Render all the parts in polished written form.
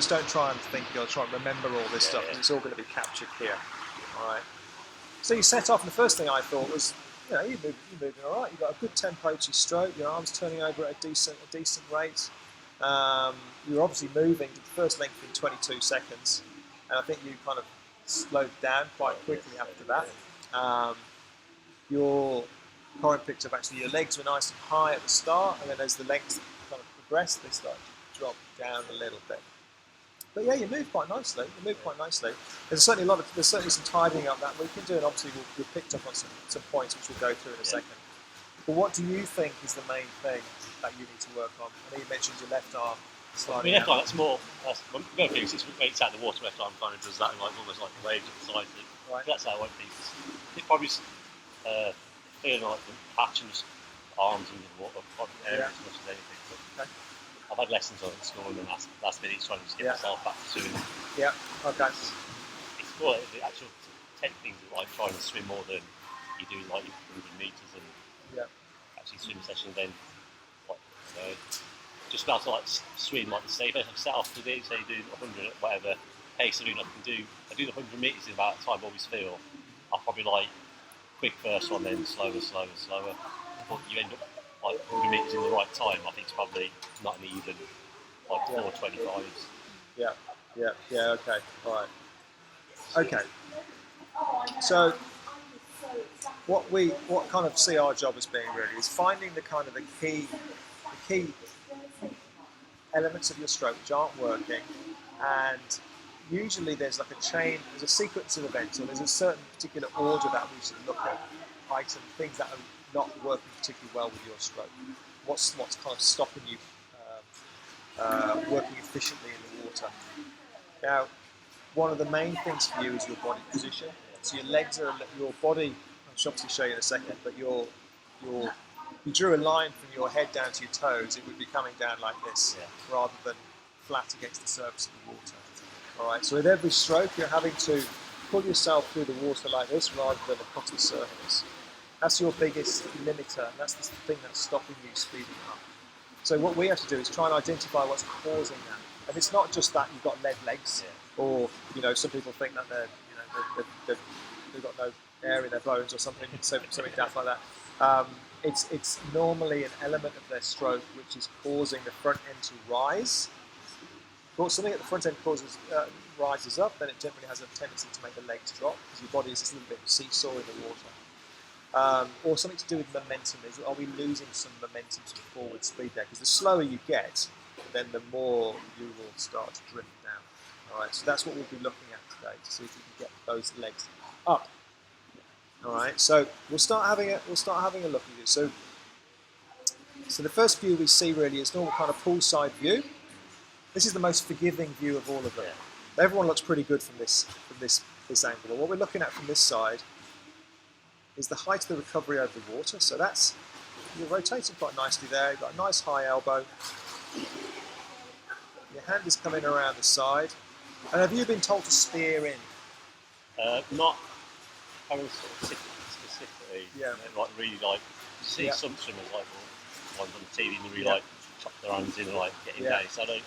Just don't try and think, you'll try and remember all this stuff, because it's all going to be captured here. All right. So you set off, and the first thing I thought was, you're moving all right. You've got a good tempo to your stroke. Your arm's turning over at a decent rate. You're obviously moving to the first length in 22 seconds, and I think you kind of slowed down quite quickly after that. Your current picked up, actually, your legs were nice and high at the start, and then as the lengths kind of progressed, they started to drop down a little bit. But yeah, you move quite nicely. There's certainly some tidying up that we can do, and obviously we've picked up on some points which we'll go through in a second. But what do you think is the main thing that you need to work on? I know you mentioned your left arm sliding left arm, that's more. One of the things is when it's out of the water, left arm kind of does that, like almost like waves at the side thing. Right. That's how I won't be. It probably feeling like the patch and just arms under the water, probably air as much as anything. But, I've had lessons on it at school, and then last minute trying to just get myself back to swimming. Yeah, okay. It's more like the actual techniques of like trying to swim more than you do like 100 metres and actually swim session. Then like, just about to like swim like the safe. If I set off to do, say do 100 at whatever pace I do, I do the 100 metres in about the time I always feel. I'll probably like quick first one, then slower. But you end up like 100 metres in the right time. I think it's probably not an even like 4:25s. Yeah. Okay. All right. Okay. So what kind of see our job as being really is finding the kind of the key elements of your stroke which aren't working, and usually there's like there's a sequence of events, or there's a certain particular order that we should look at things that are not working particularly well with your stroke. What's kind of stopping you working efficiently in the water? Now, one of the main things for you is your body position. So your legs your body. I'll obviously show you in a second, but you drew a line from your head down to your toes. It would be coming down like this, rather than flat against the surface of the water. All right. So with every stroke, you're having to pull yourself through the water like this, rather than across the surface. That's your biggest limiter, and that's the thing that's stopping you speeding up. So what we have to do is try and identify what's causing that. And it's not just that you've got lead legs, or some people think that they've got no air in their bones or something daft like that. It's normally an element of their stroke which is causing the front end to rise. But something at the front end rises up, then it generally has a tendency to make the legs drop, because your body is just a little bit of a seesaw in the water. Or something to do with momentum. Are we losing some momentum, some forward speed there? Because the slower you get, then the more you will start to drift down. All right, so that's what we'll be looking at today, to see if we can get those legs up. All right, so we'll start having a look at it. So the first view we see really is normal kind of poolside view. This is the most forgiving view of all of them. Everyone looks pretty good from this angle. But what we're looking at from this side is the height of the recovery over the water. So you're rotating quite nicely there. You've got a nice high elbow. Your hand is coming around the side. And have you been told to spear in? Not specifically. Yeah. Like really like, you see some swimmers like ones on the TV and they really like chop their hands in and like getting down. So I think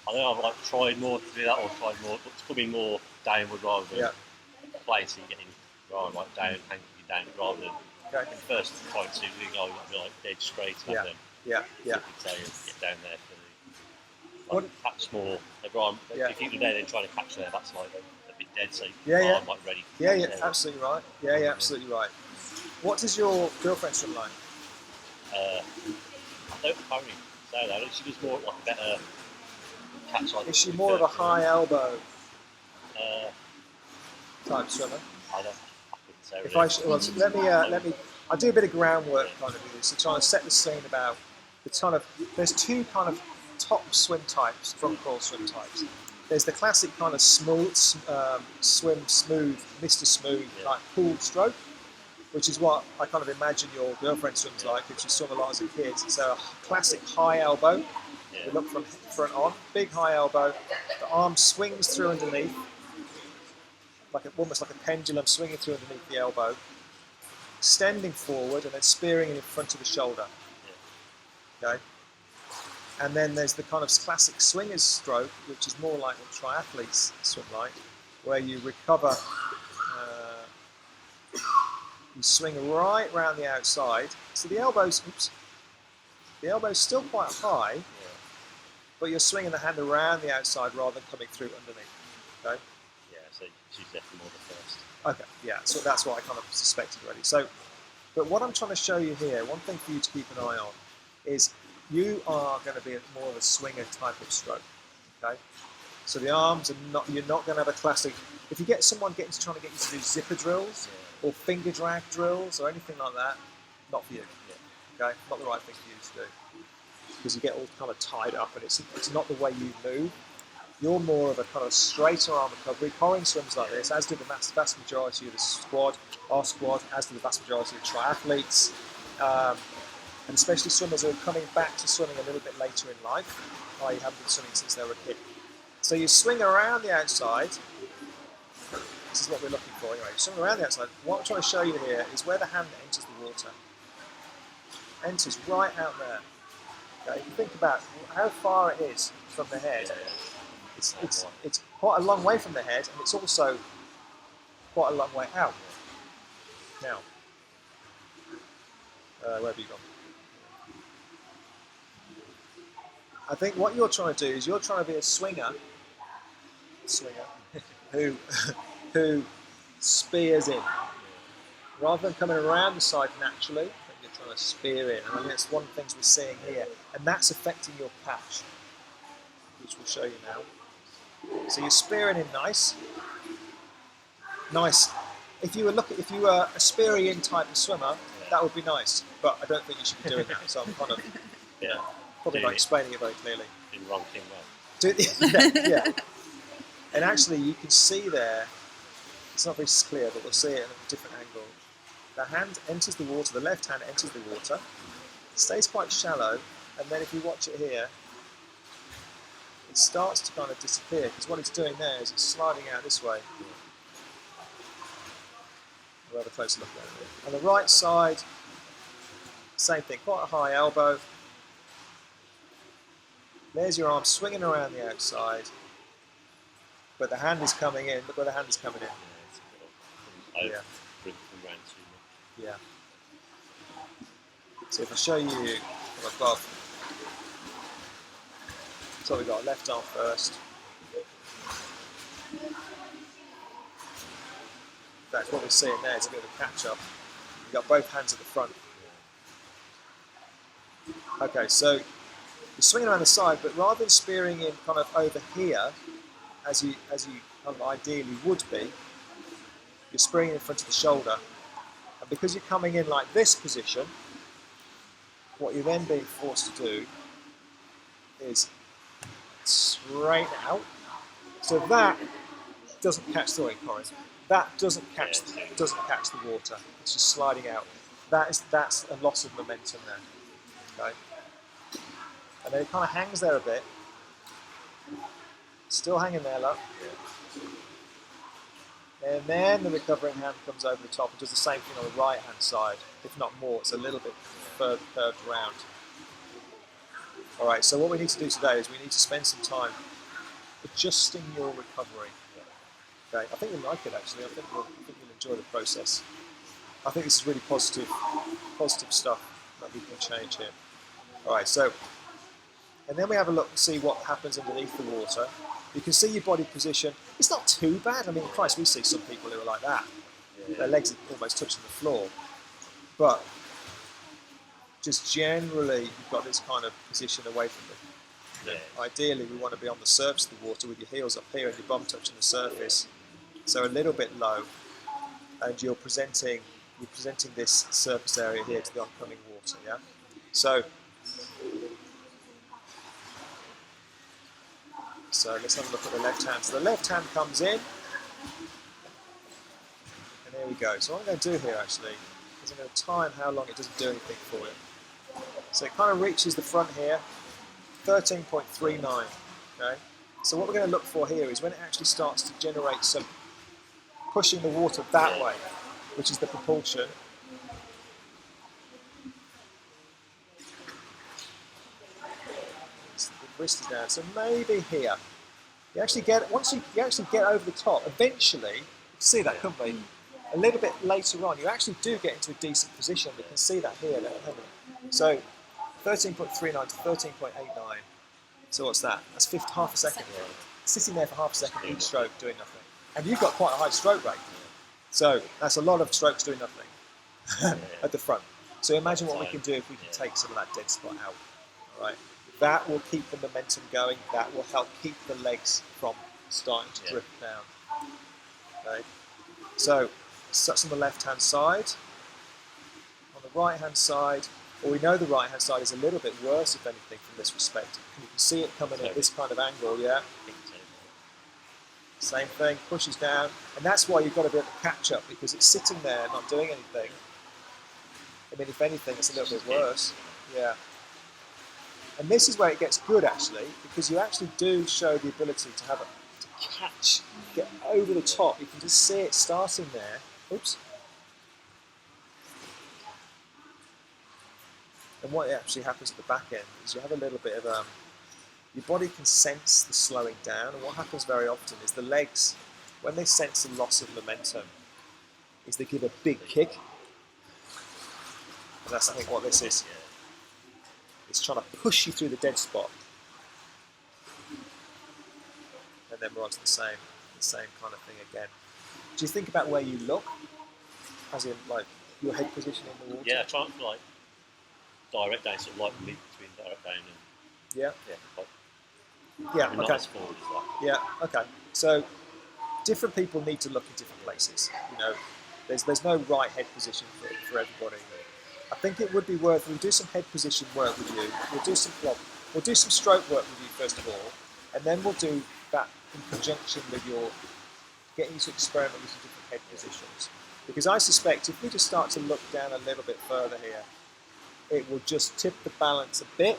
I've like tried more to do that, or tried more, but it's coming more downward rather than placing, getting like down, hanging down rather than first trying to really go like dead straight and then get down there for the catch more. If you're there then trying to catch there, that's like a bit dead, so I'm like ready. Absolutely right. Absolutely right. What does your girlfriend swim like? I don't apparently say that. She was more like a better catch. Like, is she more of a high elbow type swimmer? I couldn't say really. Let me. I'll do a bit of groundwork kind of this, so trying to set the scene about the kind of. There's two kind of top swim types, front crawl swim types. There's the classic kind of smooth, swim smooth, Mr. Smooth like pool stroke, which is what I kind of imagine your girlfriend swims like if she swam a lot as a kid. So a classic high elbow. You look from front on, big high elbow. The arm swings through underneath, almost like a pendulum swinging through underneath the elbow, extending forward and then spearing in front of the shoulder. Okay. And then there's the kind of classic swinger's stroke, which is more like what triathletes swim like, where you recover, you swing right round the outside. So the elbow's still quite high, but you're swinging the hand around the outside rather than coming through underneath. Okay? Yeah, so she's definitely more the first. Okay, yeah, so that's what I kind of suspected already. So, but what I'm trying to show you here, one thing for you to keep an eye on, is you are going to be more of a swinger type of stroke. Okay, so the arms are not. You're not going to have a classic. If you get someone trying to get you to do zipper drills or finger drag drills or anything like that, not for you. Okay, not the right thing for you to do, because you get all kind of tied up, and it's not the way you move. You're more of a kind of straighter arm recovery. Corin swims like this, as do the vast majority of the squad, our squad, as do the vast majority of triathletes, and especially swimmers who are coming back to swimming a little bit later in life, i.e. haven't been swimming since they were a kid. So you swing around the outside. This is what we're looking for anyway. Swing around the outside. What I'm trying to show you here is where the hand enters the water. Enters right out there. Okay, if you think about how far it is from the head, it's quite a long way from the head, and it's also quite a long way out. Now, where have you gone? I think what you're trying to do is you're trying to be a swinger who spears in, rather than coming around the side naturally. You're trying to spear in, and I think that's one of the things we're seeing here, and that's affecting your patch, which we'll show you now. So you're spearing in nice. If you were a spearing in type of swimmer, that would be nice. But I don't think you should be doing that. So I'm kind of probably not explaining it very clearly. In wrong thing, well. Yeah. And actually, you can see there. It's not very clear, but we'll see it at a different angle. The hand enters the water. The left hand enters the water. It stays quite shallow, and then if you watch it here, it starts to kind of disappear, because what it's doing there is it's sliding out this way. We'll have a closer look at it. On the right side, same thing, quite a high elbow. There's your arm swinging around the outside, but the hand is coming in. Look where the hand is coming in. Yeah. Yeah. So if I show you from above, so we've got left arm first. In fact, what we're seeing there is a bit of a catch up. You've got both hands at the front. Okay, so you're swinging around the side, but rather than spearing in kind of over here, as you kind of ideally would be, you're spearing in front of the shoulder. And because you're coming in like this position, what you're then being forced to do is straighten out. So that doesn't catch the Corin. That doesn't catch the water. It's just sliding out. That's a loss of momentum there. Okay. And then it kind of hangs there a bit. Still hanging there, look. And then the recovering hand comes over the top and does the same thing on the right hand side, if not more. It's a little bit further curved round. Alright, so what we need to do today is we need to spend some time adjusting your recovery. Okay, I think you'll like it actually. I think you'll enjoy the process. I think this is really positive stuff that we can change here. Alright, so, and then we have a look and see what happens underneath the water. You can see your body position. It's not too bad. I mean, Christ, we see some people who are like that. Their legs are almost touching the floor. But just generally, you've got this kind of position away from the. Ideally, we want to be on the surface of the water with your heels up here and your bum touching the surface. So a little bit low, and you're presenting this surface area here to the oncoming water. Yeah. So let's have a look at the left hand. So the left hand comes in, and there we go. So what I'm going to do here actually is I'm going to time how long it doesn't do anything for it. So it kind of reaches the front here, 13.39. Okay. So what we're going to look for here is when it actually starts to generate some pushing the water that way, which is the propulsion. wrist is down. So maybe here. You actually get, once you actually get over the top, eventually, you can see that, couldn't we? A little bit later on, you actually do get into a decent position. We can see that here. So 13.39 to 13.89. So what's that? That's half a second. Sitting there for half a second each stroke, doing nothing. And you've got quite a high stroke rate. So that's a lot of strokes doing nothing at the front. So imagine what we can do if we can take some of that dead spot out. All right. That will keep the momentum going. That will help keep the legs from starting to drift down. Okay. So that's on the left-hand side. On the right-hand side, well, we know the right-hand side is a little bit worse, if anything, from this respect. You can see it coming at this kind of angle, yeah? Same thing, pushes down. And that's why you've got to be able to catch up, because it's sitting there not doing anything. I mean, if anything, it's a little bit worse. Yeah. And this is where it gets good, actually, because you actually do show the ability to have to catch, get over the top. You can just see it starting there. Oops. And what actually happens at the back end is you have a little bit of your body can sense the slowing down, and what happens very often is the legs, when they sense the loss of momentum, is they give a big kick. And that's, I think, what this is. It's trying to push you through the dead spot. And then we're on to the same kind of thing again. Do you think about where you look? As in, like, your head position in the water? Yeah, trying to, like, direct down, sort of like mid between direct down and... Yeah? Yeah, okay. Not as forward as that. Yeah, okay. So, different people need to look in different places. You know, there's no right head position for everybody. I think it would be worth, we'll do some head position work with you. We'll do some stroke work with you first of all, and then we'll do that in conjunction with getting you to experiment with some different head positions. Because I suspect if we just start to look down a little bit further here, it will just tip the balance a bit.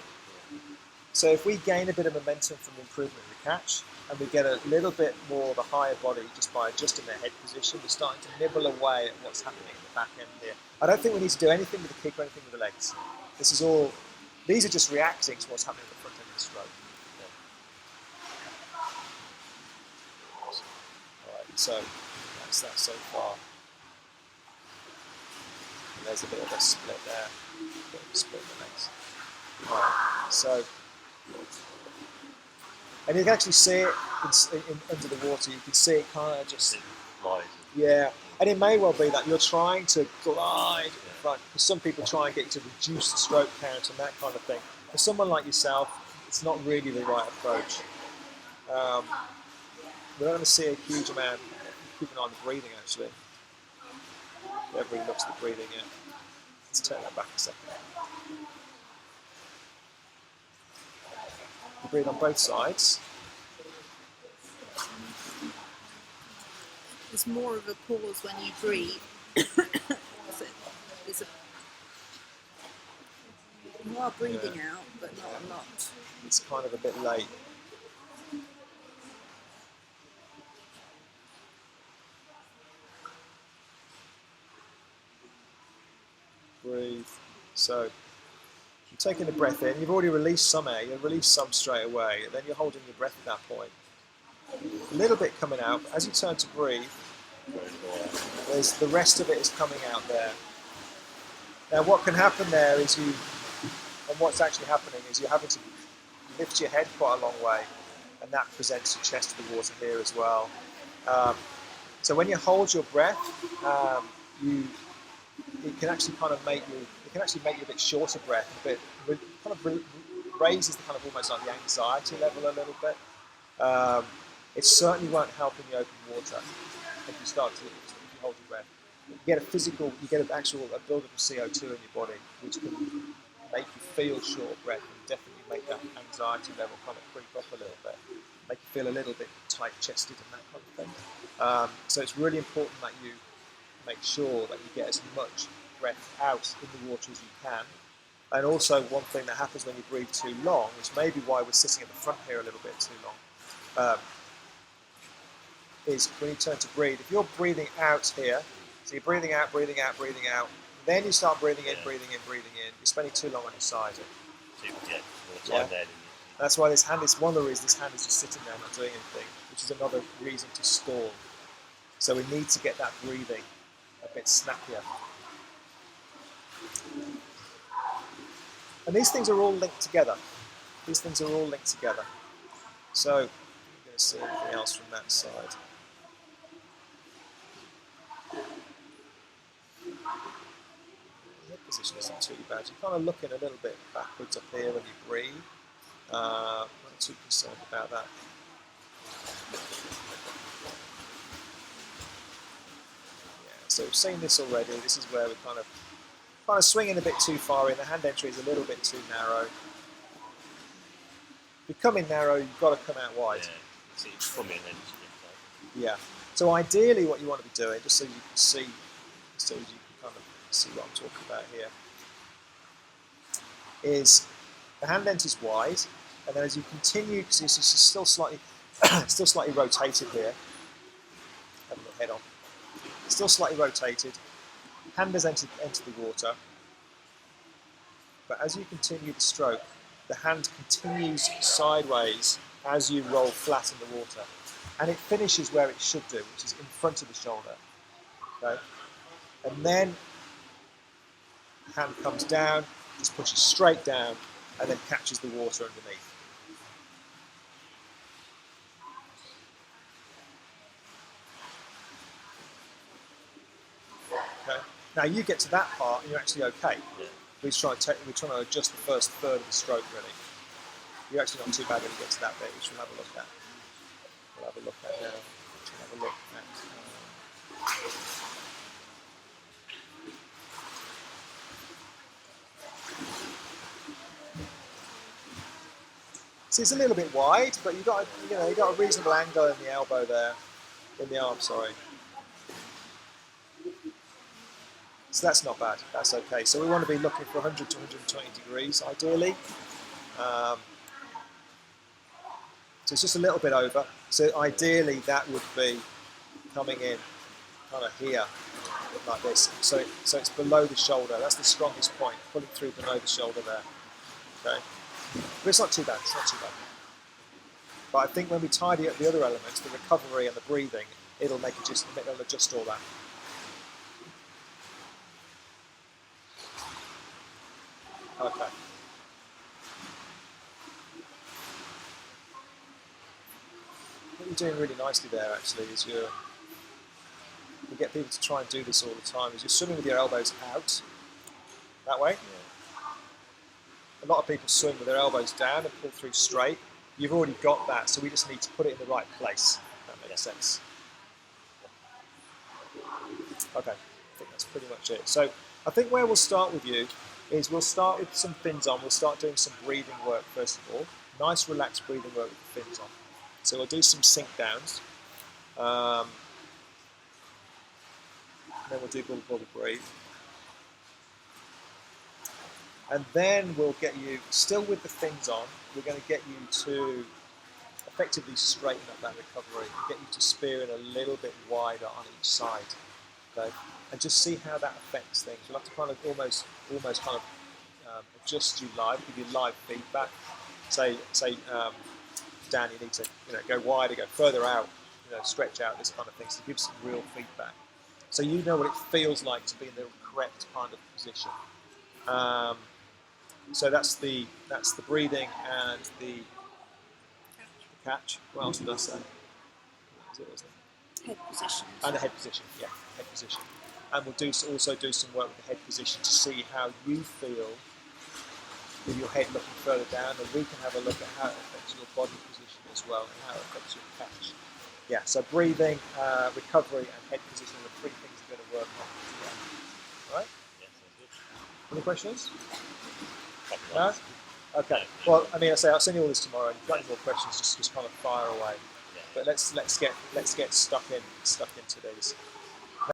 So if we gain a bit of momentum from the improvement of the catch, and we get a little bit more of a higher body just by adjusting their head position, we're starting to nibble away at what's happening in the back end here. I don't think we need to do anything with the kick or anything with the legs. These are just reacting to what's happening at the front end of the stroke. Alright, so that's that so far. And there's a bit of a split there. A bit of a split in the legs. Alright, so... And you can actually see it under the water. You can see it kind of just... Yeah, and it may well be that you're trying to glide in front. Because some people try and get you to reduce the stroke count and that kind of thing. For someone like yourself, it's not really the right approach. We're not going to see a huge amount. Keep an eye on the breathing, actually. Everybody looks at the breathing, yeah. Let's turn that back a second. You breathe on both sides. There's more of a pause when you breathe. You are breathing out, but not a lot. It's kind of a bit late. Breathe. So, you're taking the breath in. You've already released some air. You've released some straight away. And then you're holding your breath at that point. A little bit coming out. But as you turn to breathe, the rest of it is coming out there. Now, what can happen there is and what's actually happening is you're having to lift your head quite a long way, and that presents your chest to the water here as well. So when you hold your breath, it can actually kind of make you a bit shorter breath, raises the kind of almost like the anxiety level a little bit. It certainly won't help in the open water if you hold your breath. You get a buildup of CO2 in your body, which can make you feel short of breath and definitely make that anxiety level kind of creep up a little bit, make you feel a little bit tight-chested and that kind of thing. So it's really important that you make sure that you get as much breath out in the water as you can. And also one thing that happens when you breathe too long, which may be why we're sitting at the front here a little bit too long, is when you turn to breathe, if you're breathing out here, so you're breathing out, then you start breathing in, you're spending too long on your side. More time there, didn't you? That's why this hand is one of the reasons this hand is just sitting there not doing anything, which is another reason to stall. So we need to get that breathing a bit snappier. And these things are all linked together. These things are all linked together. So I'm going to see anything else from that side. Head position isn't too bad. You're kind of looking a little bit backwards up here when you breathe. I'm not too concerned about that. Yeah, so we've seen this already. This is where we're kind of swinging a bit too far in. The hand entry is a little bit too narrow. If you're coming narrow, you've got to come out wide. Yeah, see, it's coming and Yeah. So ideally, what you want to be doing, just so you can see, so you can kind of see what I'm talking about here, is the hand end is wide, and then as you continue, because this is still slightly, rotated here. Have a look head on. Still slightly rotated. Hand has entered the water, but as you continue the stroke, the hand continues sideways as you roll flat in the water, and it finishes where it should do, which is in front of the shoulder. Okay, and then the hand comes down, just pushes straight down, and then catches the water underneath. Okay. Now you get to that part, and you're actually okay. Yeah. We're trying to adjust the first third of the stroke, really. You're actually not too bad when you get to that bit, which we'll have a look at. We'll have a look at now. We'll have a look at. See, it's a little bit wide, but you got a reasonable angle in the elbow there, in the arm. Sorry. So that's not bad. That's okay. So we want to be looking for 100 to 120 degrees, ideally. So it's just a little bit over. So ideally, that would be coming in kind of here, like this. So it's below the shoulder. That's the strongest point, pulling through below the shoulder there. Okay, but it's not too bad. It's not too bad. But I think when we tidy up the other elements, the recovery and the breathing, it'll adjust all that. Okay. What you're doing really nicely there, actually, is we get people to try and do this all the time, is you're swimming with your elbows out, that way. Yeah. A lot of people swim with their elbows down and pull through straight. You've already got that, so we just need to put it in the right place, if that makes sense. Okay, I think that's pretty much it. So I think where we'll start with you is we'll start with some fins on. We'll start doing some breathing work first of all. Nice relaxed breathing work with the fins on. So we'll do some sink downs. Then we'll do bubble breathe. And then we'll get you, still with the fins on, we're going to get you to effectively straighten up that recovery, get you to spear in a little bit wider on each side. Okay? And just see how that affects things. We'll have to kind of almost kind of adjust you live, give you live feedback. Say, Dan, you need to go wider, go further out, stretch out, this kind of thing. So give some real feedback. So you know what it feels like to be in the correct kind of position. So that's the breathing and the catch. What else did I say? Head position. And the head position, yeah, head position. And we'll also do some work with the head position to see how you feel with your head looking further down, and we can have a look at how it affects your body position as well, and how it affects your catch. Yeah, so breathing, recovery, and head position are the three things we're going to work on together. All right? Yeah, sounds good. Any questions? No? Okay. Well, I mean, I'll send you all this tomorrow. And if you've got any more questions, just kind of fire away. Yeah. But let's get stuck into these.